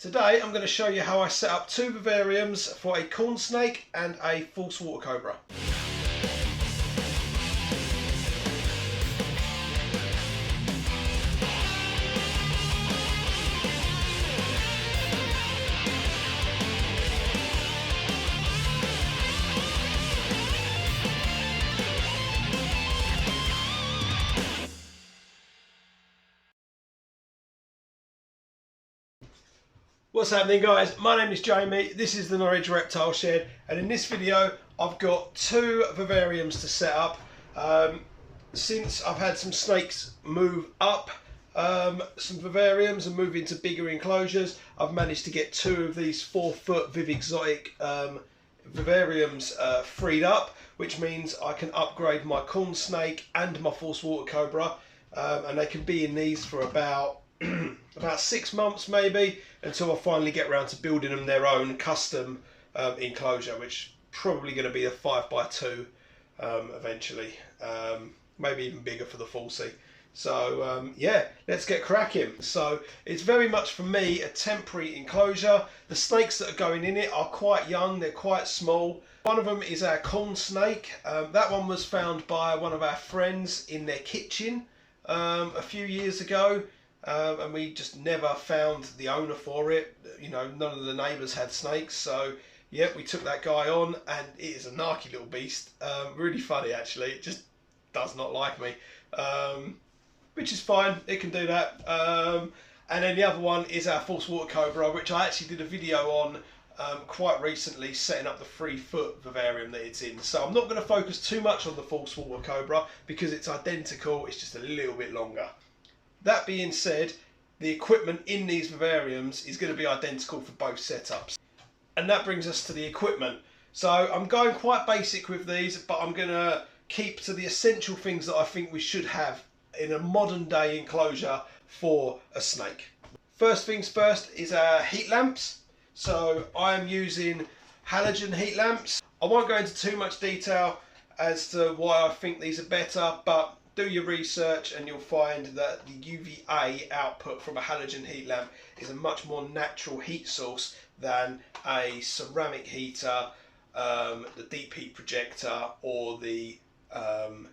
Today I'm going to show you how I set up two vivariums for a corn snake and a false water cobra. What's happening, guys? My name is Jamie, this is the Norwich Reptile Shed, and in this video I've got two vivariums to set up. Since I've had some snakes move up some vivariums and move into bigger enclosures, I've managed to get two of these 4-foot Viv Exotic vivariums freed up, which means I can upgrade my corn snake and my false water cobra, and they can be in these for about 6 months maybe, until I finally get around to building them their own custom enclosure, which probably going to be a 5x2 eventually, maybe even bigger for the falsie. So yeah, let's get cracking. So it's very much for me a temporary enclosure. The snakes that are going in it are quite young, they're quite small. One of them is our corn snake. That one was found by one of our friends in their kitchen a few years ago. And we just never found the owner for it. You know, none of the neighbours had snakes, so yeah, we took that guy on, and it is a narky little beast. Really funny actually. It just does not like me, which is fine. It can do that. And then the other one is our false water cobra, which I actually did a video on quite recently, setting up the 3-foot vivarium that it's in. So I'm not going to focus too much on the false water cobra because it's identical. It's just a little bit longer. That being said, the equipment in these vivariums is going to be identical for both setups. And that brings us to the equipment. So I'm going quite basic with these, but I'm going to keep to the essential things that I think we should have in a modern day enclosure for a snake. First things first is our heat lamps. So I am using halogen heat lamps. I won't go into too much detail as to why I think these are better, but do your research and you'll find that the UVA output from a halogen heat lamp is a much more natural heat source than a ceramic heater, the deep heat projector, or the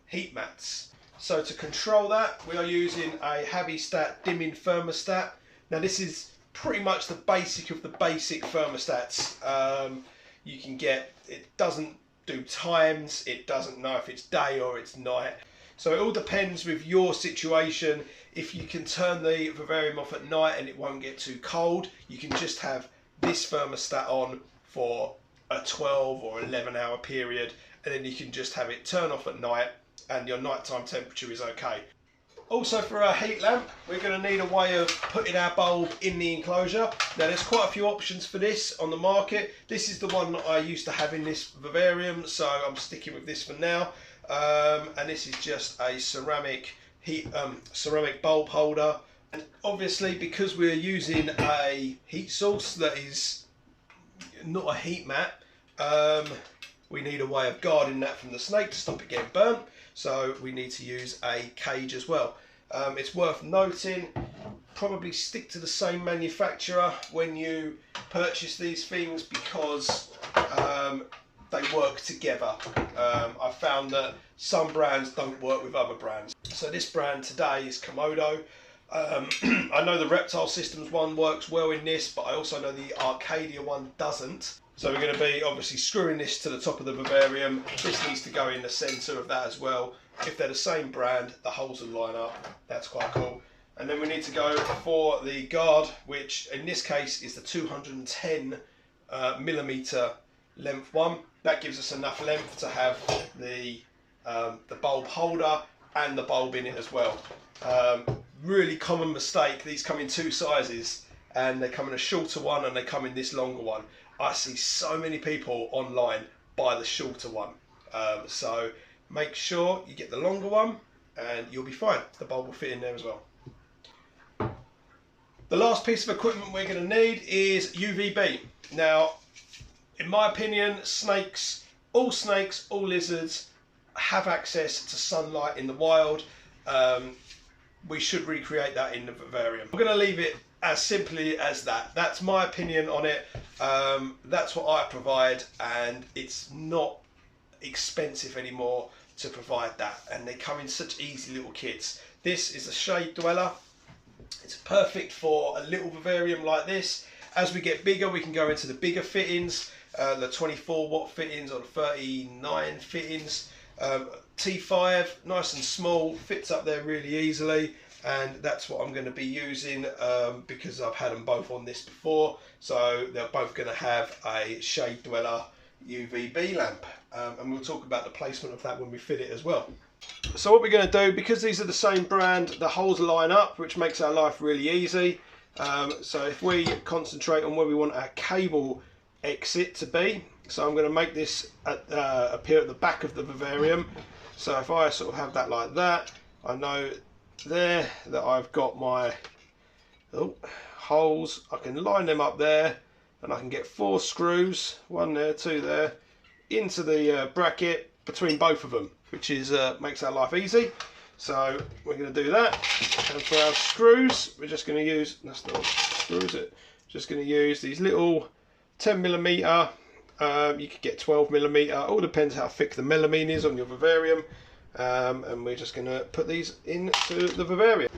heat mats. So to control that, we are using a Havistat dimming thermostat. Now this is pretty much the basic of the basic thermostats you can get. It doesn't do times, it doesn't know if it's day or it's night. So it all depends with your situation. If you can turn the vivarium off at night and it won't get too cold, you can just have this thermostat on for a 12 or 11 hour period, and then you can just have it turn off at night and your nighttime temperature is okay. Also, for our heat lamp, we're going to need a way of putting our bulb in the enclosure. Now there's quite a few options for this on the market. This is the one that I used to have in this vivarium, so I'm sticking with this for now. And this is just a ceramic bulb holder, and obviously because we're using a heat source that is not a heat mat, we need a way of guarding that from the snake to stop it getting burnt, so we need to use a cage as well. It's worth noting, probably stick to the same manufacturer when you purchase these things, because they work together. I found that some brands don't work with other brands. So this brand today is Komodo. I know the Reptile Systems one works well in this, but I also know the Arcadia one doesn't. So we're going to be obviously screwing this to the top of the vivarium. This needs to go in the centre of that as well. If they're the same brand, the holes will line up. That's quite cool. And then we need to go for the guard, which in this case is the 210 millimetre length one. That gives us enough length to have the bulb holder and the bulb in it as well. Really common mistake, these come in two sizes, and they come in a shorter one and they come in this longer one. I see so many people online buy the shorter one, so make sure you get the longer one and you'll be fine. The bulb will fit in there as well. The last piece of equipment we're going to need is UVB. Now, in my opinion, all lizards have access to sunlight in the wild. We should recreate that in the vivarium. We're going to leave it as simply as that. That's my opinion on it. That's what I provide, and it's not expensive anymore to provide that, and they come in such easy little kits. This is a shade dweller. It's perfect for a little vivarium like this. As we get bigger, we can go into the bigger fittings, the 24 watt fittings or the 39 fittings. T5, nice and small, fits up there really easily, and that's what I'm going to be using because I've had them both on this before. So they're both going to have a shade dweller UVB lamp, and we'll talk about the placement of that when we fit it as well. So what we're going to do, because these are the same brand, the holes line up, which makes our life really easy. So if we concentrate on where we want our cable exit to be, so I'm going to make this appear at the back of the vivarium. So if I sort of have that like that, I know there that I've got my holes. I can line them up there, and I can get 4 screws, 1 there, 2 there, into the bracket between both of them, which is makes our life easy. So we're going to do that, and for our screws, we're just going to use, that's not screws it, just going to use these little 10mm. You could get 12mm, all depends how thick the melamine is on your vivarium, and we're just going to put these into the vivarium.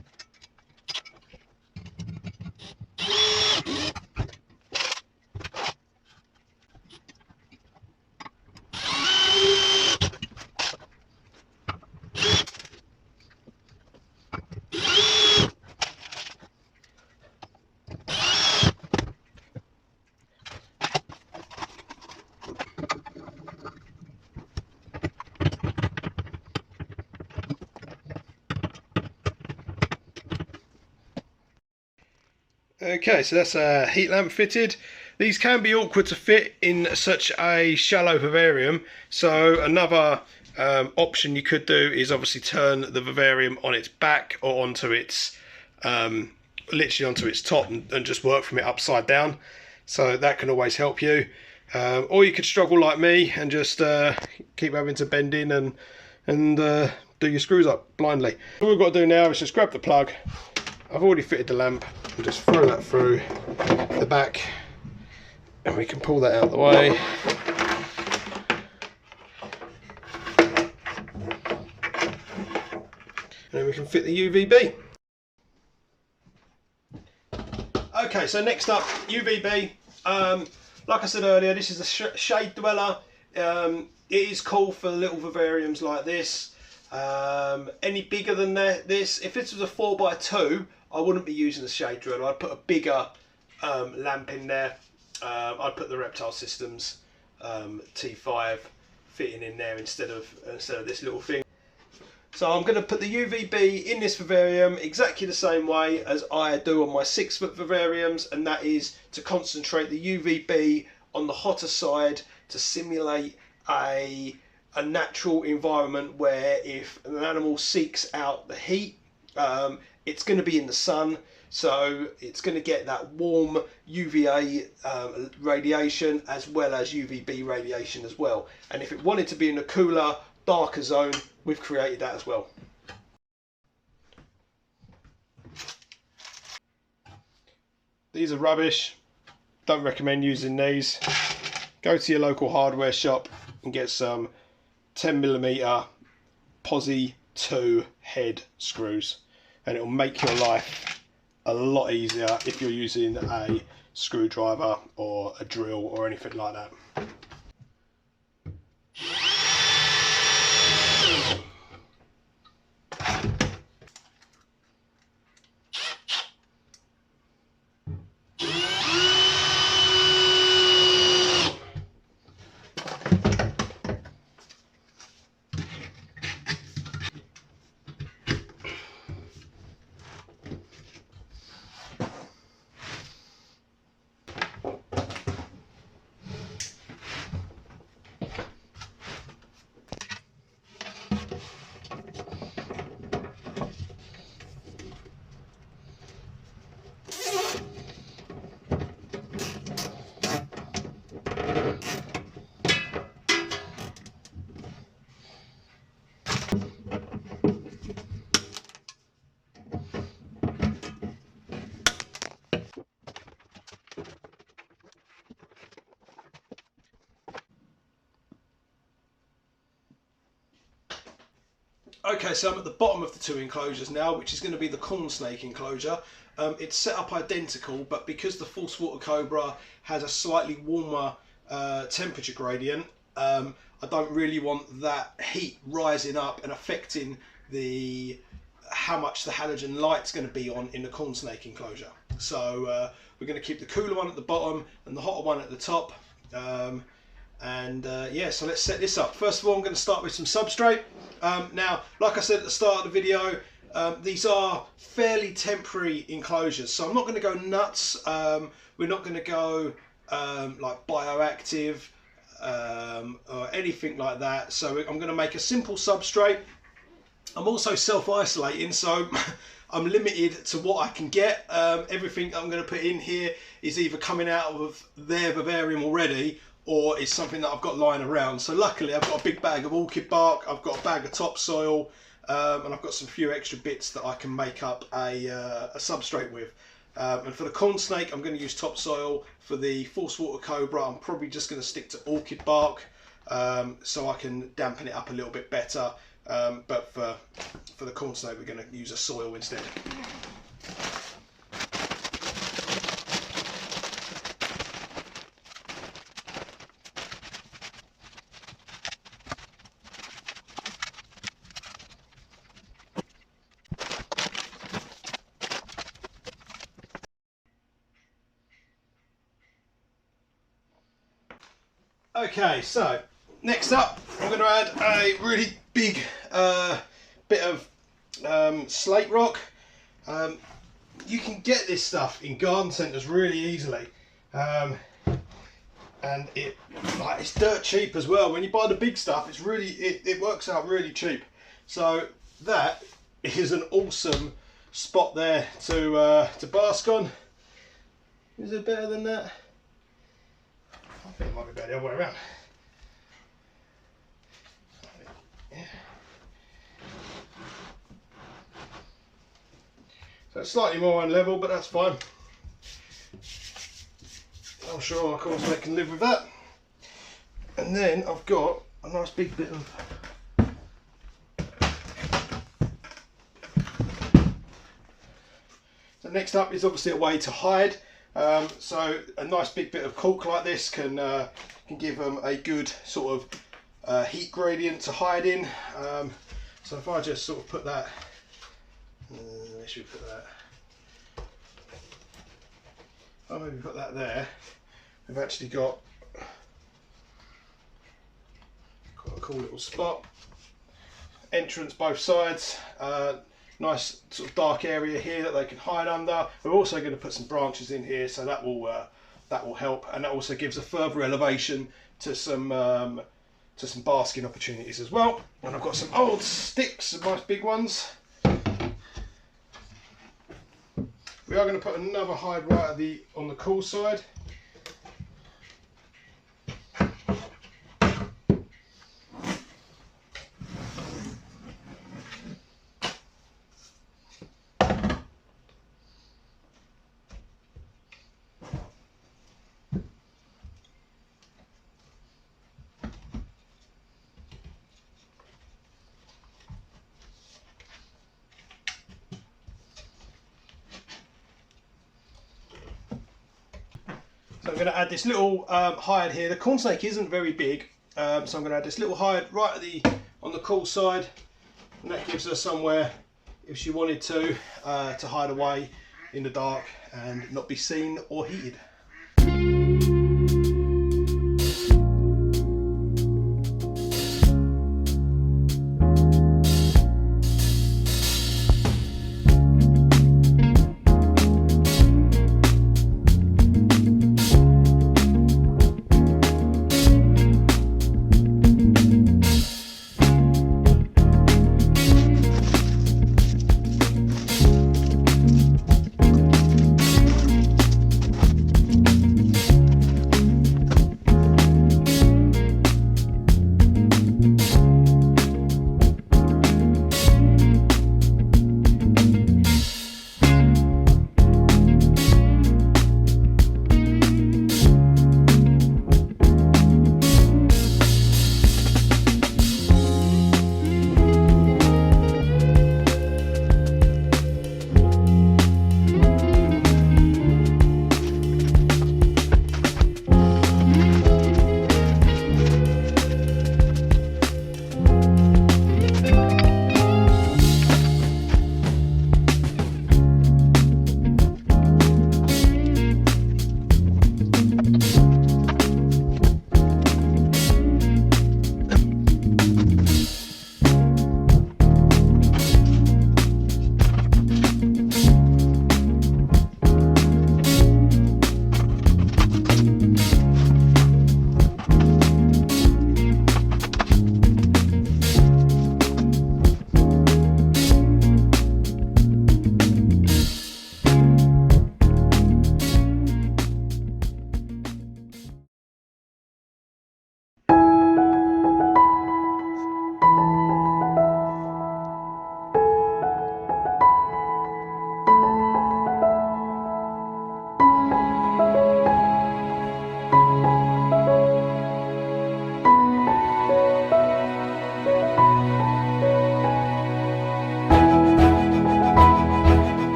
Okay, so that's a heat lamp fitted. These can be awkward to fit in such a shallow vivarium, so another option you could do is obviously turn the vivarium on its back or onto its literally onto its top, and just work from it upside down. So that can always help you. Or you could struggle like me and just keep having to bend in and do your screws up blindly. All we've got to do now is just grab the plug. I've already fitted the lamp, and just throw that through the back, and we can pull that out of the way. And then we can fit the UVB. Okay, so next up, UVB. Like I said earlier, this is a shade dweller. It is cool for little vivariums like this. Any bigger than this, if this was a 4x2, I wouldn't be using the shade dweller. I'd put a bigger lamp in there. I'd put the Reptile Systems T5 fitting in there instead of this little thing. So I'm going to put the UVB in this vivarium exactly the same way as I do on my 6-foot vivariums, and that is to concentrate the UVB on the hotter side to simulate a natural environment where if an animal seeks out the heat, it's going to be in the sun, so it's going to get that warm UVA radiation as well as UVB radiation as well. And if it wanted to be in a cooler, darker zone, we've created that as well. These are rubbish. Don't recommend using these. Go to your local hardware shop and get some 10mm Posi 2 head screws, and it will make your life a lot easier if you're using a screwdriver or a drill or anything like that. Okay, so I'm at the bottom of the two enclosures now, which is going to be the corn snake enclosure. It's set up identical, but because the false water cobra has a slightly warmer temperature gradient, I don't really want that heat rising up and affecting how much the halogen light's going to be on in the corn snake enclosure. So we're going to keep the cooler one at the bottom and the hotter one at the top. Yeah, so let's set this up. First of all, I'm going to start with some substrate. Now, like I said at the start of the video, these are fairly temporary enclosures, so I'm not going to go nuts. We're not going to go like bioactive or anything like that. So I'm going to make a simple substrate. I'm also self-isolating, so I'm limited to what I can get. Everything I'm going to put in here is either coming out of their vivarium already, or is something that I've got lying around. So luckily I've got a big bag of orchid bark, I've got a bag of topsoil, and I've got some few extra bits that I can make up a substrate with. And for the corn snake, I'm going to use topsoil. For the false water cobra, I'm probably just going to stick to orchid bark, so I can dampen it up a little bit better. But for the corn snake, we're going to use a soil instead. Okay, so next up I'm going to add a really big bit of slate rock. You can get this stuff in garden centres really easily, and it's dirt cheap as well. When you buy the big stuff, it's really it works out really cheap. So that is an awesome spot there to bask on. Is it better than that? I think it might be better the other way around. Yeah. So it's slightly more unlevel, but that's fine. I'm sure our corn snake can live with that. And then I've got a nice big bit of so next up is obviously a way to hide. So a nice big bit of cork like this can give them a good sort of heat gradient to hide in. So if I just sort of put that, where should we put that? Oh, maybe put that there. We've actually got quite a cool little spot. Entrance both sides. Nice sort of dark area here that they can hide under. We're also going to put some branches in here, so that will help, and that also gives a further elevation to some basking opportunities as well. And I've got some old sticks, some nice big ones. We are going to put another hide right on the cool side. So I'm going to add this little hide here. The corn snake isn't very big, so I'm going to add this little hide right on the cool side, and that gives her somewhere, if she wanted to hide away in the dark and not be seen or heated.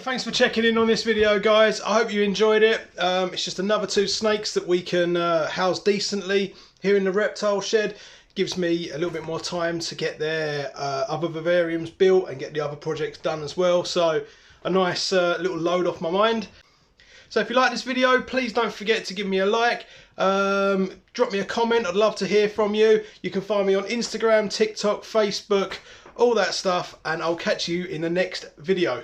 thanks for checking in on this video, guys. I hope you enjoyed it. It's just another 2 snakes that we can house decently here in the reptile shed. Gives me a little bit more time to get their other vivariums built and get the other projects done as well. So a nice little load off my mind. So if you like this video, please don't forget to give me a like. Drop me a comment. I'd love to hear from you. You can find me on Instagram, TikTok, Facebook, all that stuff, and I'll catch you in the next video.